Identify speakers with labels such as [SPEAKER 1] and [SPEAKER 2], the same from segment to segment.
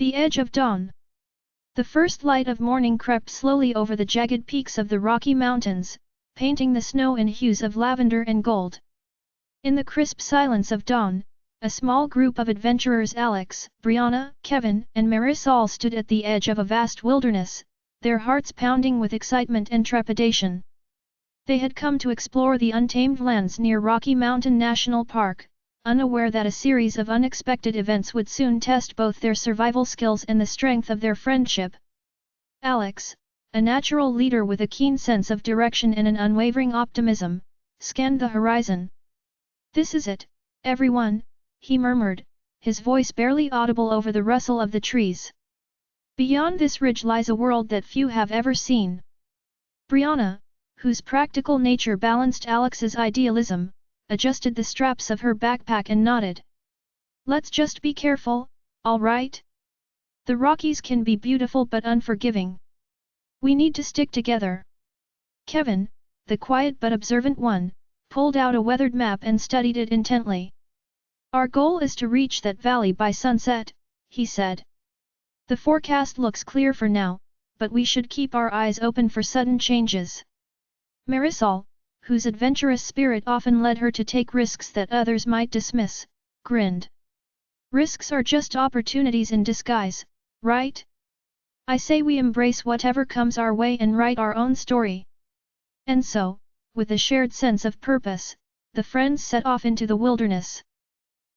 [SPEAKER 1] The edge of dawn. The first light of morning crept slowly over the jagged peaks of the Rocky Mountains, painting the snow in hues of lavender and gold. In the crisp silence of dawn, a small group of adventurers Alex, Brianna, Kevin, and Marisol stood at the edge of a vast wilderness, their hearts pounding with excitement and trepidation. They had come to explore the untamed lands near Rocky Mountain National Park, unaware that a series of unexpected events would soon test both their survival skills and the strength of their friendship. Alex, a natural leader with a keen sense of direction and an unwavering optimism, scanned the horizon. "This is it, everyone," he murmured, his voice barely audible over the rustle of the trees. "Beyond this ridge lies a world that few have ever seen." Brianna, whose practical nature balanced Alex's idealism, adjusted the straps of her backpack and nodded. "Let's just be careful, all right? The Rockies can be beautiful but unforgiving. We need to stick together." Kevin, the quiet but observant one, pulled out a weathered map and studied it intently. "Our goal is to reach that valley by sunset," he said. "The forecast looks clear for now, but we should keep our eyes open for sudden changes." Marisol, whose adventurous spirit often led her to take risks that others might dismiss, grinned. "Risks are just opportunities in disguise, right? I say we embrace whatever comes our way and write our own story." And so, with a shared sense of purpose, the friends set off into the wilderness.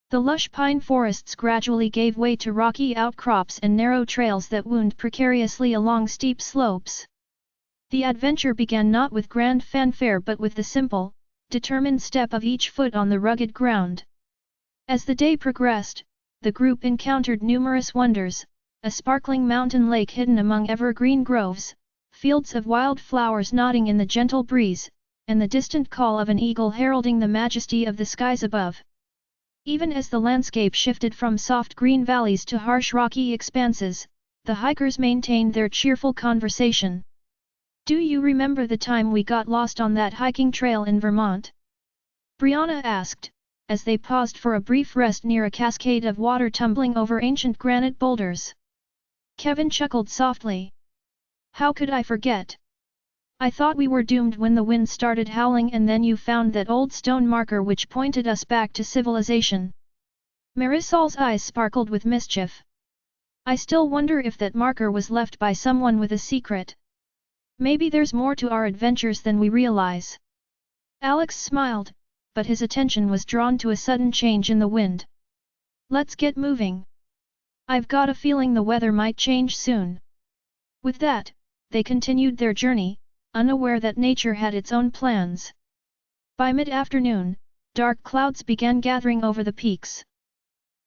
[SPEAKER 1] The lush pine forests gradually gave way to rocky outcrops and narrow trails that wound precariously along steep slopes. The adventure began not with grand fanfare but with the simple, determined step of each foot on the rugged ground. As the day progressed, the group encountered numerous wonders: a sparkling mountain lake hidden among evergreen groves, fields of wild flowers nodding in the gentle breeze, and the distant call of an eagle heralding the majesty of the skies above. Even as the landscape shifted from soft green valleys to harsh rocky expanses, the hikers maintained their cheerful conversation. "Do you remember the time we got lost on that hiking trail in Vermont?" Brianna asked, as they paused for a brief rest near a cascade of water tumbling over ancient granite boulders. Kevin chuckled softly. "How could I forget? I thought we were doomed when the wind started howling and then you found that old stone marker which pointed us back to civilization." Marisol's eyes sparkled with mischief. "I still wonder if that marker was left by someone with a secret. Maybe there's more to our adventures than we realize." Alex smiled, but his attention was drawn to a sudden change in the wind. "Let's get moving. I've got a feeling the weather might change soon." With that, they continued their journey, unaware that nature had its own plans. By mid-afternoon, dark clouds began gathering over the peaks.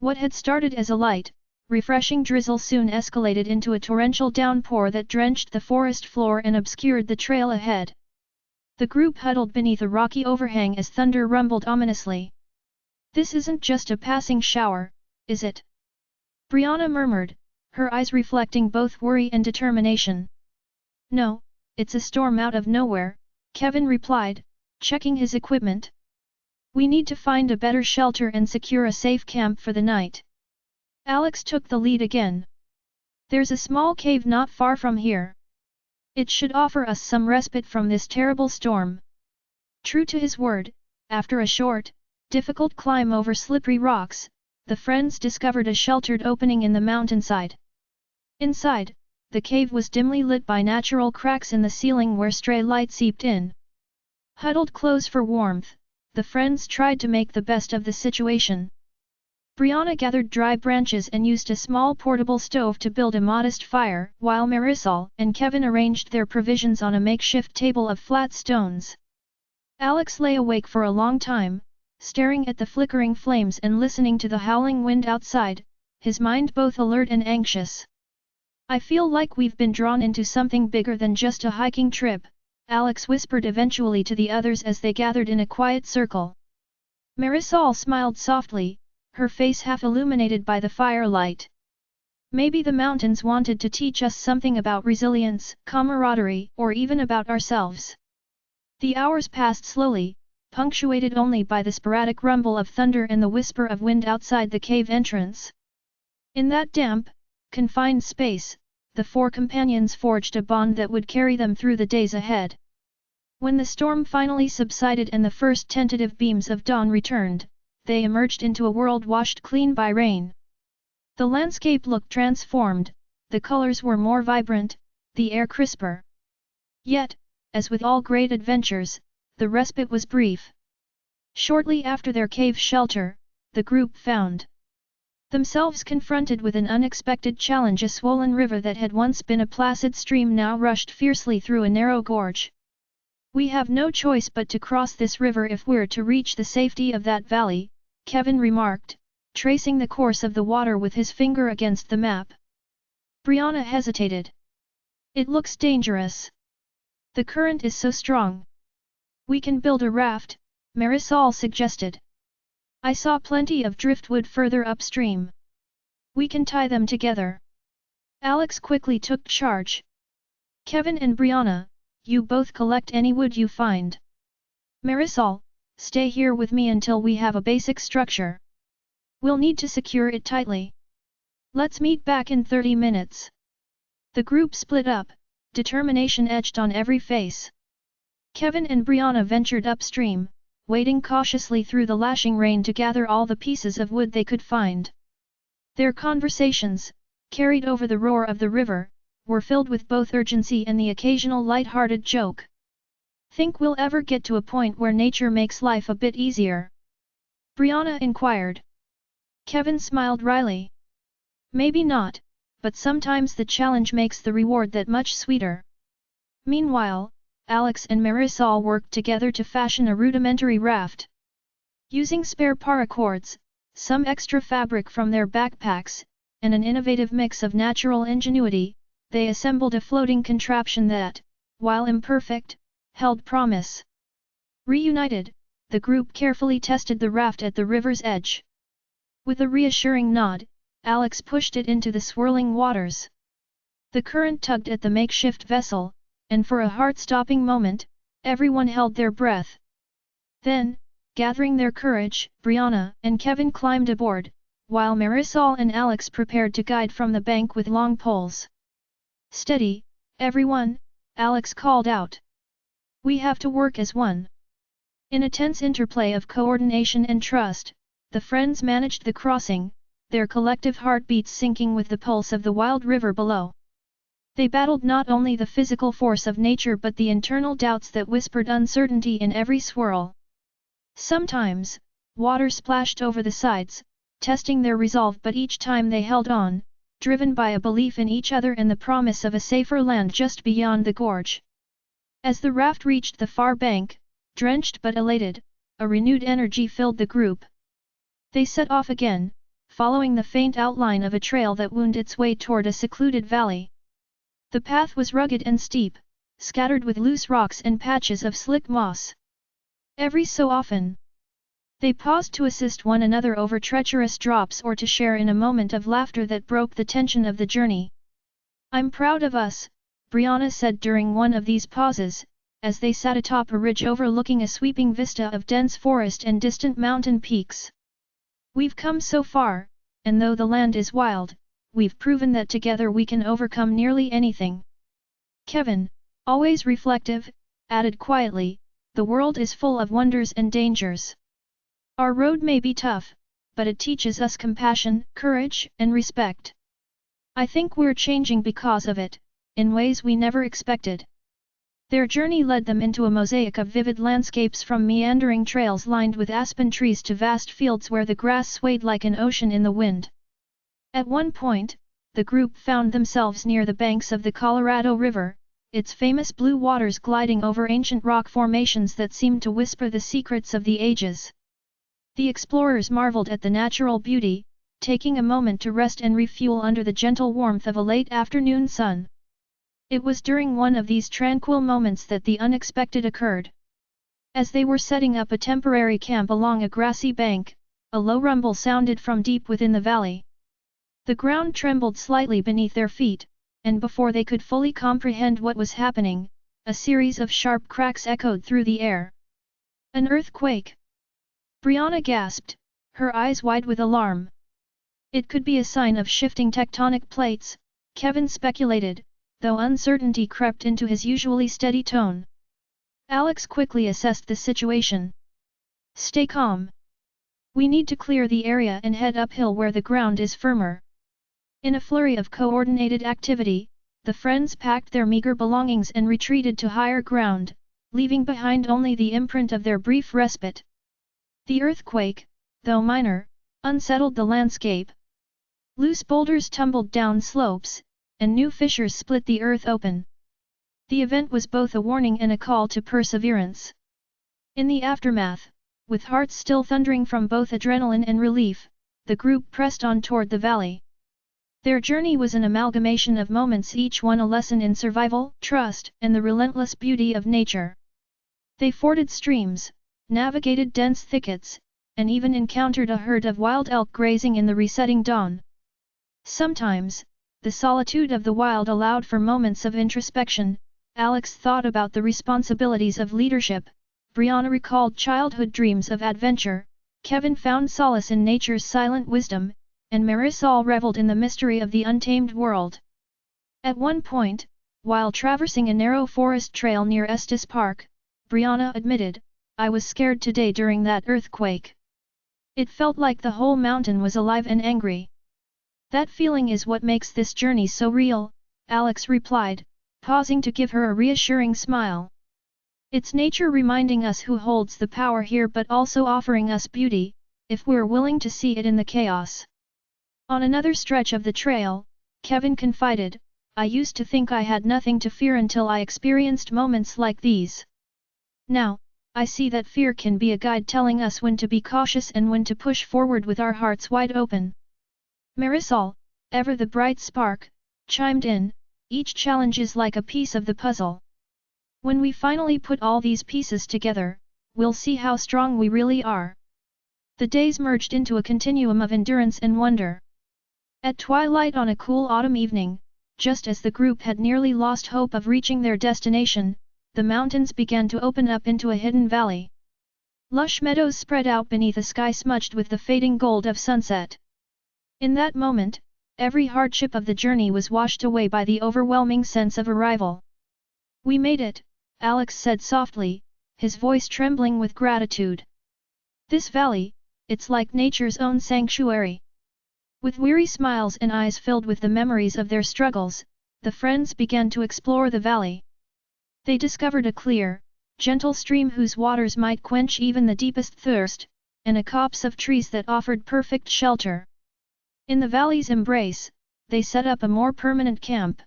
[SPEAKER 1] What had started as a light, refreshing drizzle soon escalated into a torrential downpour that drenched the forest floor and obscured the trail ahead. The group huddled beneath a rocky overhang as thunder rumbled ominously. "This isn't just a passing shower, is it?" Brianna murmured, her eyes reflecting both worry and determination. "No, it's a storm out of nowhere," Kevin replied, checking his equipment. "We need to find a better shelter and secure a safe camp for the night." Alex took the lead again. "There's a small cave not far from here. It should offer us some respite from this terrible storm." True to his word, after a short, difficult climb over slippery rocks, the friends discovered a sheltered opening in the mountainside. Inside, the cave was dimly lit by natural cracks in the ceiling where stray light seeped in. Huddled close for warmth, the friends tried to make the best of the situation. Brianna gathered dry branches and used a small portable stove to build a modest fire, while Marisol and Kevin arranged their provisions on a makeshift table of flat stones. Alex lay awake for a long time, staring at the flickering flames and listening to the howling wind outside, his mind both alert and anxious. "I feel like we've been drawn into something bigger than just a hiking trip," Alex whispered eventually to the others as they gathered in a quiet circle. Marisol smiled softly, her face half illuminated by the firelight. "Maybe the mountains wanted to teach us something about resilience, camaraderie, or even about ourselves." The hours passed slowly, punctuated only by the sporadic rumble of thunder and the whisper of wind outside the cave entrance. In that damp, confined space, the four companions forged a bond that would carry them through the days ahead. When the storm finally subsided and the first tentative beams of dawn returned, they emerged into a world washed clean by rain. The landscape looked transformed, the colors were more vibrant, the air crisper. Yet, as with all great adventures, the respite was brief. Shortly after their cave shelter, the group found themselves confronted with an unexpected challenge. A swollen river that had once been a placid stream now rushed fiercely through a narrow gorge. "We have no choice but to cross this river if we're to reach the safety of that valley," Kevin remarked, tracing the course of the water with his finger against the map. Brianna hesitated. "It looks dangerous. The current is so strong." "We can build a raft," Marisol suggested. "I saw plenty of driftwood further upstream. We can tie them together." Alex quickly took charge. "Kevin and Brianna, you both collect any wood you find. Marisol, stay here with me until we have a basic structure. We'll need to secure it tightly. Let's meet back in 30 minutes. The group split up, determination etched on every face. Kevin and Brianna ventured upstream, wading cautiously through the lashing rain to gather all the pieces of wood they could find. Their conversations, carried over the roar of the river, were filled with both urgency and the occasional light-hearted joke. "Think we'll ever get to a point where nature makes life a bit easier?" Brianna inquired. Kevin smiled wryly. "Maybe not, but sometimes the challenge makes the reward that much sweeter." Meanwhile, Alex and Marisol worked together to fashion a rudimentary raft. Using spare paracords, some extra fabric from their backpacks, and an innovative mix of natural ingenuity, they assembled a floating contraption that, while imperfect, held promise. Reunited, the group carefully tested the raft at the river's edge. With a reassuring nod, Alex pushed it into the swirling waters. The current tugged at the makeshift vessel, and for a heart-stopping moment, everyone held their breath. Then, gathering their courage, Brianna and Kevin climbed aboard, while Marisol and Alex prepared to guide from the bank with long poles. "Steady, everyone," Alex called out. "We have to work as one." In a tense interplay of coordination and trust, the friends managed the crossing, their collective heartbeats syncing with the pulse of the wild river below. They battled not only the physical force of nature but the internal doubts that whispered uncertainty in every swirl. Sometimes, water splashed over the sides, testing their resolve, but each time they held on, driven by a belief in each other and the promise of a safer land just beyond the gorge. As the raft reached the far bank, drenched but elated, a renewed energy filled the group. They set off again, following the faint outline of a trail that wound its way toward a secluded valley. The path was rugged and steep, scattered with loose rocks and patches of slick moss. Every so often, they paused to assist one another over treacherous drops or to share in a moment of laughter that broke the tension of the journey. "I'm proud of us," Brianna said during one of these pauses, as they sat atop a ridge overlooking a sweeping vista of dense forest and distant mountain peaks. "We've come so far, and though the land is wild, we've proven that together we can overcome nearly anything." Kevin, always reflective, added quietly, "The world is full of wonders and dangers. Our road may be tough, but it teaches us compassion, courage, and respect. I think we're changing because of it, in ways we never expected." Their journey led them into a mosaic of vivid landscapes, from meandering trails lined with aspen trees to vast fields where the grass swayed like an ocean in the wind. At one point, the group found themselves near the banks of the Colorado River, its famous blue waters gliding over ancient rock formations that seemed to whisper the secrets of the ages. The explorers marveled at the natural beauty, taking a moment to rest and refuel under the gentle warmth of a late afternoon sun. It was during one of these tranquil moments that the unexpected occurred. As they were setting up a temporary camp along a grassy bank, a low rumble sounded from deep within the valley. The ground trembled slightly beneath their feet, and before they could fully comprehend what was happening, a series of sharp cracks echoed through the air. "An earthquake!" Brianna gasped, her eyes wide with alarm. It could be a sign of shifting tectonic plates, Kevin speculated, though uncertainty crept into his usually steady tone. Alex quickly assessed the situation. Stay calm. We need to clear the area and head uphill where the ground is firmer. In a flurry of coordinated activity, the friends packed their meager belongings and retreated to higher ground, leaving behind only the imprint of their brief respite. The earthquake, though minor, unsettled the landscape. Loose boulders tumbled down slopes, and new fissures split the earth open. The event was both a warning and a call to perseverance. In the aftermath, with hearts still thundering from both adrenaline and relief, the group pressed on toward the valley. Their journey was an amalgamation of moments, each one a lesson in survival, trust, and the relentless beauty of nature. They forded streams, navigated dense thickets, and even encountered a herd of wild elk grazing in the resetting dawn. Sometimes, the solitude of the wild allowed for moments of introspection. Alex thought about the responsibilities of leadership, Brianna recalled childhood dreams of adventure, Kevin found solace in nature's silent wisdom, and Marisol reveled in the mystery of the untamed world. At one point, while traversing a narrow forest trail near Estes Park, Brianna admitted, "I was scared today during that earthquake. It felt like the whole mountain was alive and angry." "That feeling is what makes this journey so real," Alex replied, pausing to give her a reassuring smile. "It's nature reminding us who holds the power here, but also offering us beauty, if we're willing to see it in the chaos." On another stretch of the trail, Kevin confided, "I used to think I had nothing to fear until I experienced moments like these. Now, I see that fear can be a guide telling us when to be cautious and when to push forward with our hearts wide open." Marisol, ever the bright spark, chimed in, "Each challenge is like a piece of the puzzle. When we finally put all these pieces together, we'll see how strong we really are." The days merged into a continuum of endurance and wonder. At twilight on a cool autumn evening, just as the group had nearly lost hope of reaching their destination, the mountains began to open up into a hidden valley. Lush meadows spread out beneath a sky smudged with the fading gold of sunset. In that moment, every hardship of the journey was washed away by the overwhelming sense of arrival. "We made it," Alex said softly, his voice trembling with gratitude. "This valley, it's like nature's own sanctuary." With weary smiles and eyes filled with the memories of their struggles, the friends began to explore the valley. They discovered a clear, gentle stream whose waters might quench even the deepest thirst, and a copse of trees that offered perfect shelter. In the valley's embrace, they set up a more permanent camp.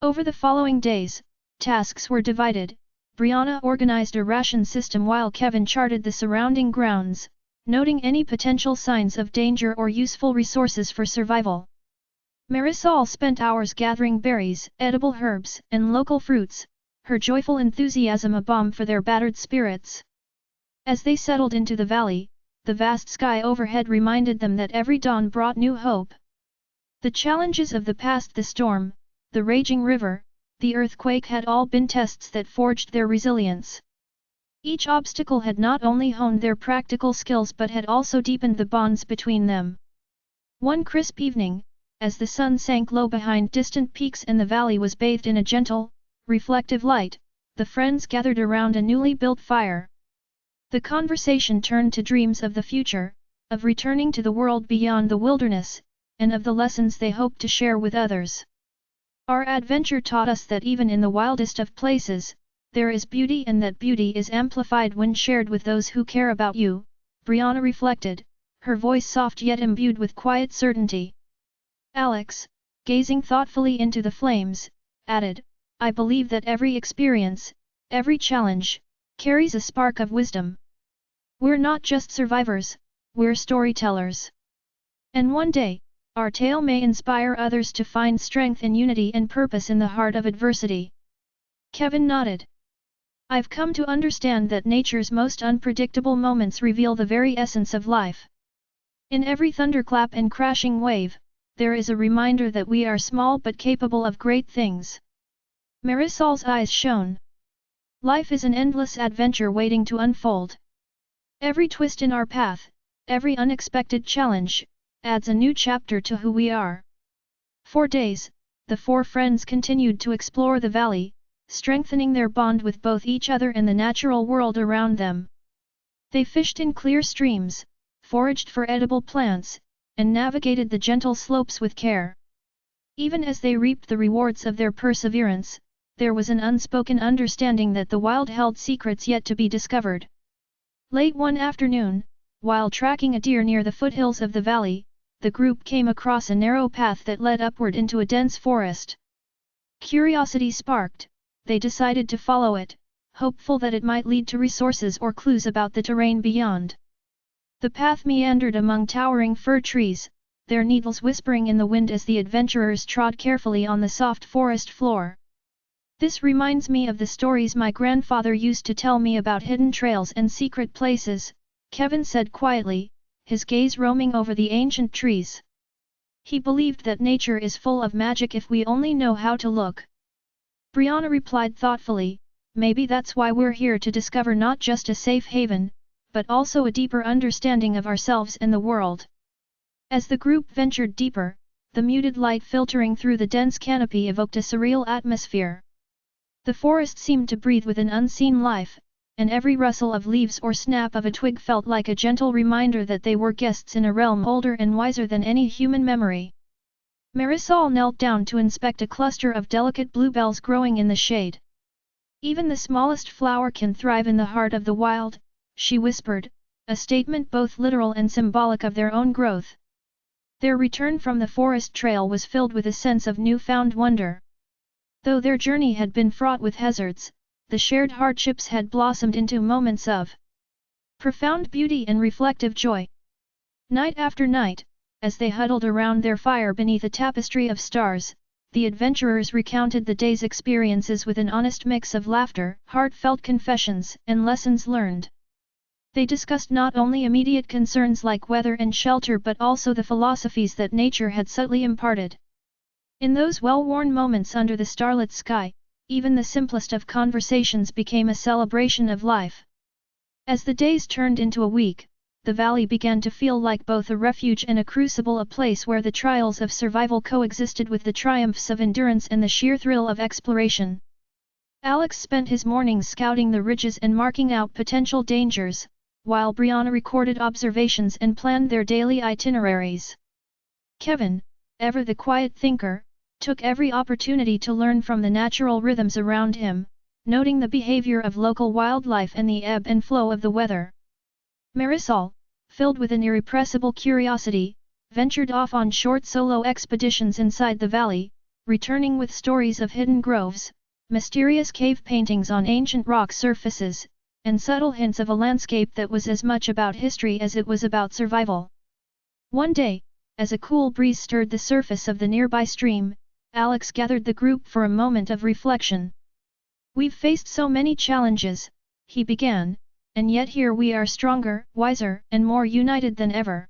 [SPEAKER 1] Over the following days, tasks were divided. Brianna organized a ration system while Kevin charted the surrounding grounds, noting any potential signs of danger or useful resources for survival. Marisol spent hours gathering berries, edible herbs, and local fruits, her joyful enthusiasm a balm for their battered spirits. As they settled into the valley, the vast sky overhead reminded them that every dawn brought new hope. The challenges of the past, the storm, the raging river, the earthquake had all been tests that forged their resilience. Each obstacle had not only honed their practical skills but had also deepened the bonds between them. One crisp evening, as the sun sank low behind distant peaks and the valley was bathed in a gentle, reflective light, the friends gathered around a newly built fire. The conversation turned to dreams of the future, of returning to the world beyond the wilderness, and of the lessons they hoped to share with others. "Our adventure taught us that even in the wildest of places, there is beauty, and that beauty is amplified when shared with those who care about you," Brianna reflected, her voice soft yet imbued with quiet certainty. Alex, gazing thoughtfully into the flames, added, "I believe that every experience, every challenge, carries a spark of wisdom. We're not just survivors, we're storytellers. And one day, our tale may inspire others to find strength and unity and purpose in the heart of adversity." Kevin nodded. "I've come to understand that nature's most unpredictable moments reveal the very essence of life. In every thunderclap and crashing wave, there is a reminder that we are small but capable of great things." Marisol's eyes shone. "Life is an endless adventure waiting to unfold. Every twist in our path, every unexpected challenge, adds a new chapter to who we are. For days, the four friends continued to explore the valley, strengthening their bond with both each other and the natural world around them. They fished in clear streams, foraged for edible plants, and navigated the gentle slopes with care. Even as they reaped the rewards of their perseverance, there was an unspoken understanding that the wild held secrets yet to be discovered. Late one afternoon, while tracking a deer near the foothills of the valley, the group came across a narrow path that led upward into a dense forest. Curiosity sparked, they decided to follow it, hopeful that it might lead to resources or clues about the terrain beyond. The path meandered among towering fir trees, their needles whispering in the wind as the adventurers trod carefully on the soft forest floor. This reminds me of the stories my grandfather used to tell me about hidden trails and secret places, Kevin said quietly, his gaze roaming over the ancient trees. He believed that nature is full of magic if we only know how to look. Brianna replied thoughtfully, maybe that's why we're here to discover not just a safe haven, but also a deeper understanding of ourselves and the world. As the group ventured deeper, the muted light filtering through the dense canopy evoked a surreal atmosphere. The forest seemed to breathe with an unseen life, and every rustle of leaves or snap of a twig felt like a gentle reminder that they were guests in a realm older and wiser than any human memory. Marisol knelt down to inspect a cluster of delicate bluebells growing in the shade. Even the smallest flower can thrive in the heart of the wild, she whispered, a statement both literal and symbolic of their own growth. Their return from the forest trail was filled with a sense of newfound wonder. Though their journey had been fraught with hazards, the shared hardships had blossomed into moments of profound beauty and reflective joy. Night after night, as they huddled around their fire beneath a tapestry of stars, the adventurers recounted the day's experiences with an honest mix of laughter, heartfelt confessions, and lessons learned. They discussed not only immediate concerns like weather and shelter but also the philosophies that nature had subtly imparted. In those well-worn moments under the starlit sky, even the simplest of conversations became a celebration of life. As the days turned into a week, the valley began to feel like both a refuge and a crucible, a place where the trials of survival coexisted with the triumphs of endurance and the sheer thrill of exploration. Alex spent his mornings scouting the ridges and marking out potential dangers, while Brianna recorded observations and planned their daily itineraries. Kevin, ever the quiet thinker, took every opportunity to learn from the natural rhythms around him, noting the behavior of local wildlife and the ebb and flow of the weather. Marisol, filled with an irrepressible curiosity, ventured off on short solo expeditions inside the valley, returning with stories of hidden groves, mysterious cave paintings on ancient rock surfaces, and subtle hints of a landscape that was as much about history as it was about survival. One day, as a cool breeze stirred the surface of the nearby stream, Alex gathered the group for a moment of reflection. "We've faced so many challenges," he began, "and yet here we are stronger, wiser, and more united than ever.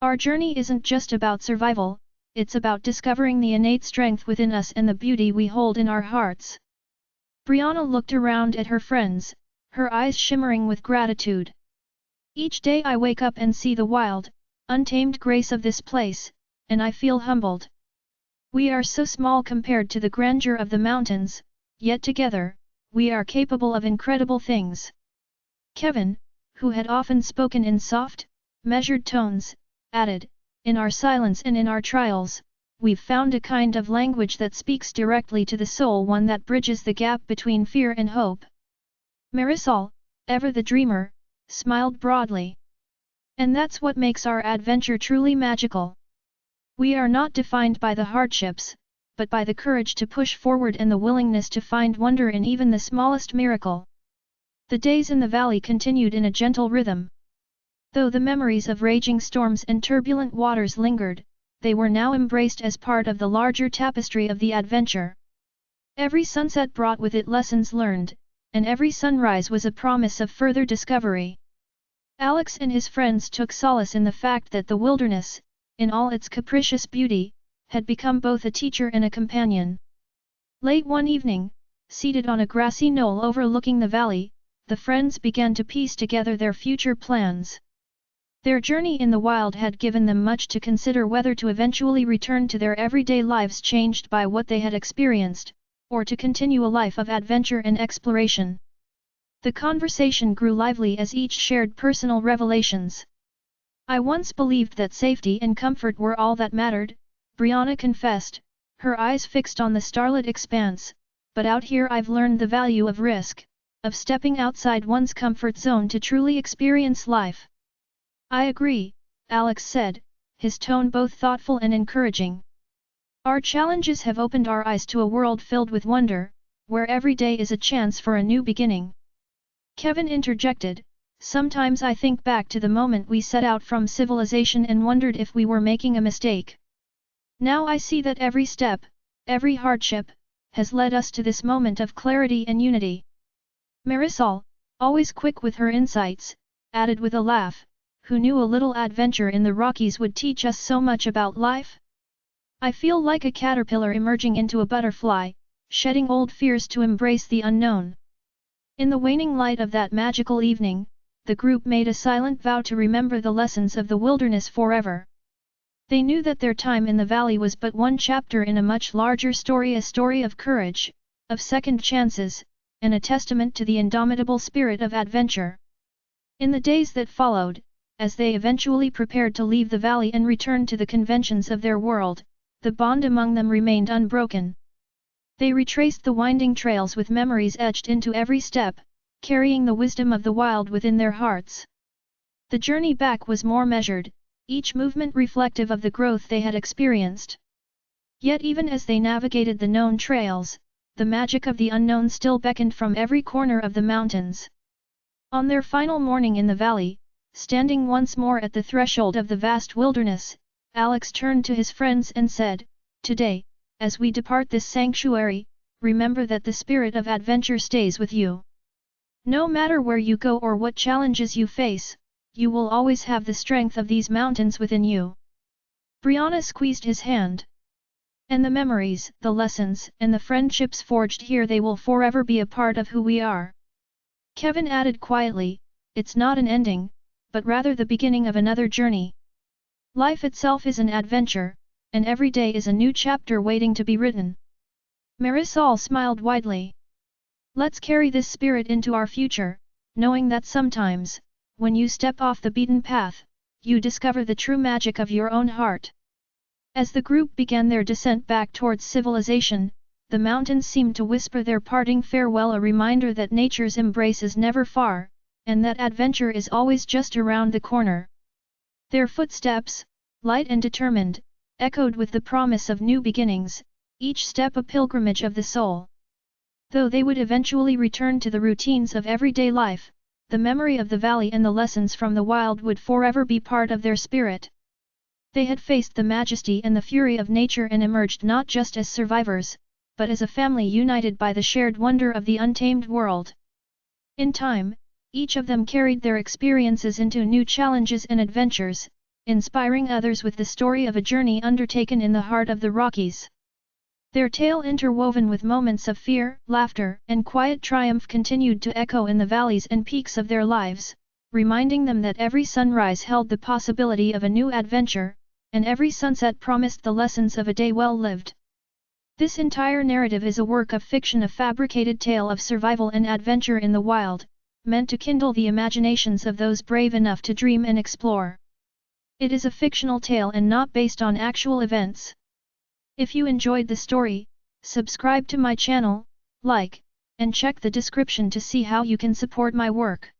[SPEAKER 1] Our journey isn't just about survival, it's about discovering the innate strength within us and the beauty we hold in our hearts." Brianna looked around at her friends, her eyes shimmering with gratitude. "Each day I wake up and see the wild, untamed grace of this place, and I feel humbled. We are so small compared to the grandeur of the mountains, yet together, we are capable of incredible things." Kevin, who had often spoken in soft, measured tones, added, "In our silence and in our trials, we've found a kind of language that speaks directly to the soul, one that bridges the gap between fear and hope." Marisol, ever the dreamer, smiled broadly. "And that's what makes our adventure truly magical. We are not defined by the hardships, but by the courage to push forward and the willingness to find wonder in even the smallest miracle." The days in the valley continued in a gentle rhythm. Though the memories of raging storms and turbulent waters lingered, they were now embraced as part of the larger tapestry of the adventure. Every sunset brought with it lessons learned, and every sunrise was a promise of further discovery. Alex and his friends took solace in the fact that the wilderness, in all its capricious beauty, had become both a teacher and a companion. Late one evening, seated on a grassy knoll overlooking the valley, the friends began to piece together their future plans. Their journey in the wild had given them much to consider, whether to eventually return to their everyday lives changed by what they had experienced, or to continue a life of adventure and exploration. The conversation grew lively as each shared personal revelations. I once believed that safety and comfort were all that mattered, Brianna confessed, her eyes fixed on the starlit expanse, but out here I've learned the value of risk, of stepping outside one's comfort zone to truly experience life. I agree, Alex said, his tone both thoughtful and encouraging. Our challenges have opened our eyes to a world filled with wonder, where every day is a chance for a new beginning. Kevin interjected, sometimes I think back to the moment we set out from civilization and wondered if we were making a mistake. Now I see that every step, every hardship, has led us to this moment of clarity and unity. Marisol, always quick with her insights, added with a laugh, who knew a little adventure in the Rockies would teach us so much about life? I feel like a caterpillar emerging into a butterfly, shedding old fears to embrace the unknown. In the waning light of that magical evening, the group made a silent vow to remember the lessons of the wilderness forever. They knew that their time in the valley was but one chapter in a much larger story, a story of courage, of second chances, and a testament to the indomitable spirit of adventure. In the days that followed, as they eventually prepared to leave the valley and return to the conventions of their world, the bond among them remained unbroken. They retraced the winding trails with memories etched into every step, carrying the wisdom of the wild within their hearts. The journey back was more measured, each movement reflective of the growth they had experienced. Yet even as they navigated the known trails, the magic of the unknown still beckoned from every corner of the mountains. On their final morning in the valley, standing once more at the threshold of the vast wilderness, Alex turned to his friends and said, "Today, as we depart this sanctuary, remember that the spirit of adventure stays with you. No matter where you go or what challenges you face, you will always have the strength of these mountains within you." Brianna squeezed his hand. "And the memories, the lessons, and the friendships forged here, they will forever be a part of who we are." Kevin added quietly, "It's not an ending, but rather the beginning of another journey. Life itself is an adventure, and every day is a new chapter waiting to be written." Marisol smiled widely. "Let's carry this spirit into our future, knowing that sometimes, when you step off the beaten path, you discover the true magic of your own heart." As the group began their descent back towards civilization, the mountains seemed to whisper their parting farewell, a reminder that nature's embrace is never far, and that adventure is always just around the corner. Their footsteps, light and determined, echoed with the promise of new beginnings, each step a pilgrimage of the soul. Though they would eventually return to the routines of everyday life, the memory of the valley and the lessons from the wild would forever be part of their spirit. They had faced the majesty and the fury of nature and emerged not just as survivors, but as a family united by the shared wonder of the untamed world. In time, each of them carried their experiences into new challenges and adventures, inspiring others with the story of a journey undertaken in the heart of the Rockies. Their tale, interwoven with moments of fear, laughter, and quiet triumph, continued to echo in the valleys and peaks of their lives, reminding them that every sunrise held the possibility of a new adventure, and every sunset promised the lessons of a day well lived. This entire narrative is a work of fiction, a fabricated tale of survival and adventure in the wild, meant to kindle the imaginations of those brave enough to dream and explore. It is a fictional tale and not based on actual events. If you enjoyed the story, subscribe to my channel, like, and check the description to see how you can support my work.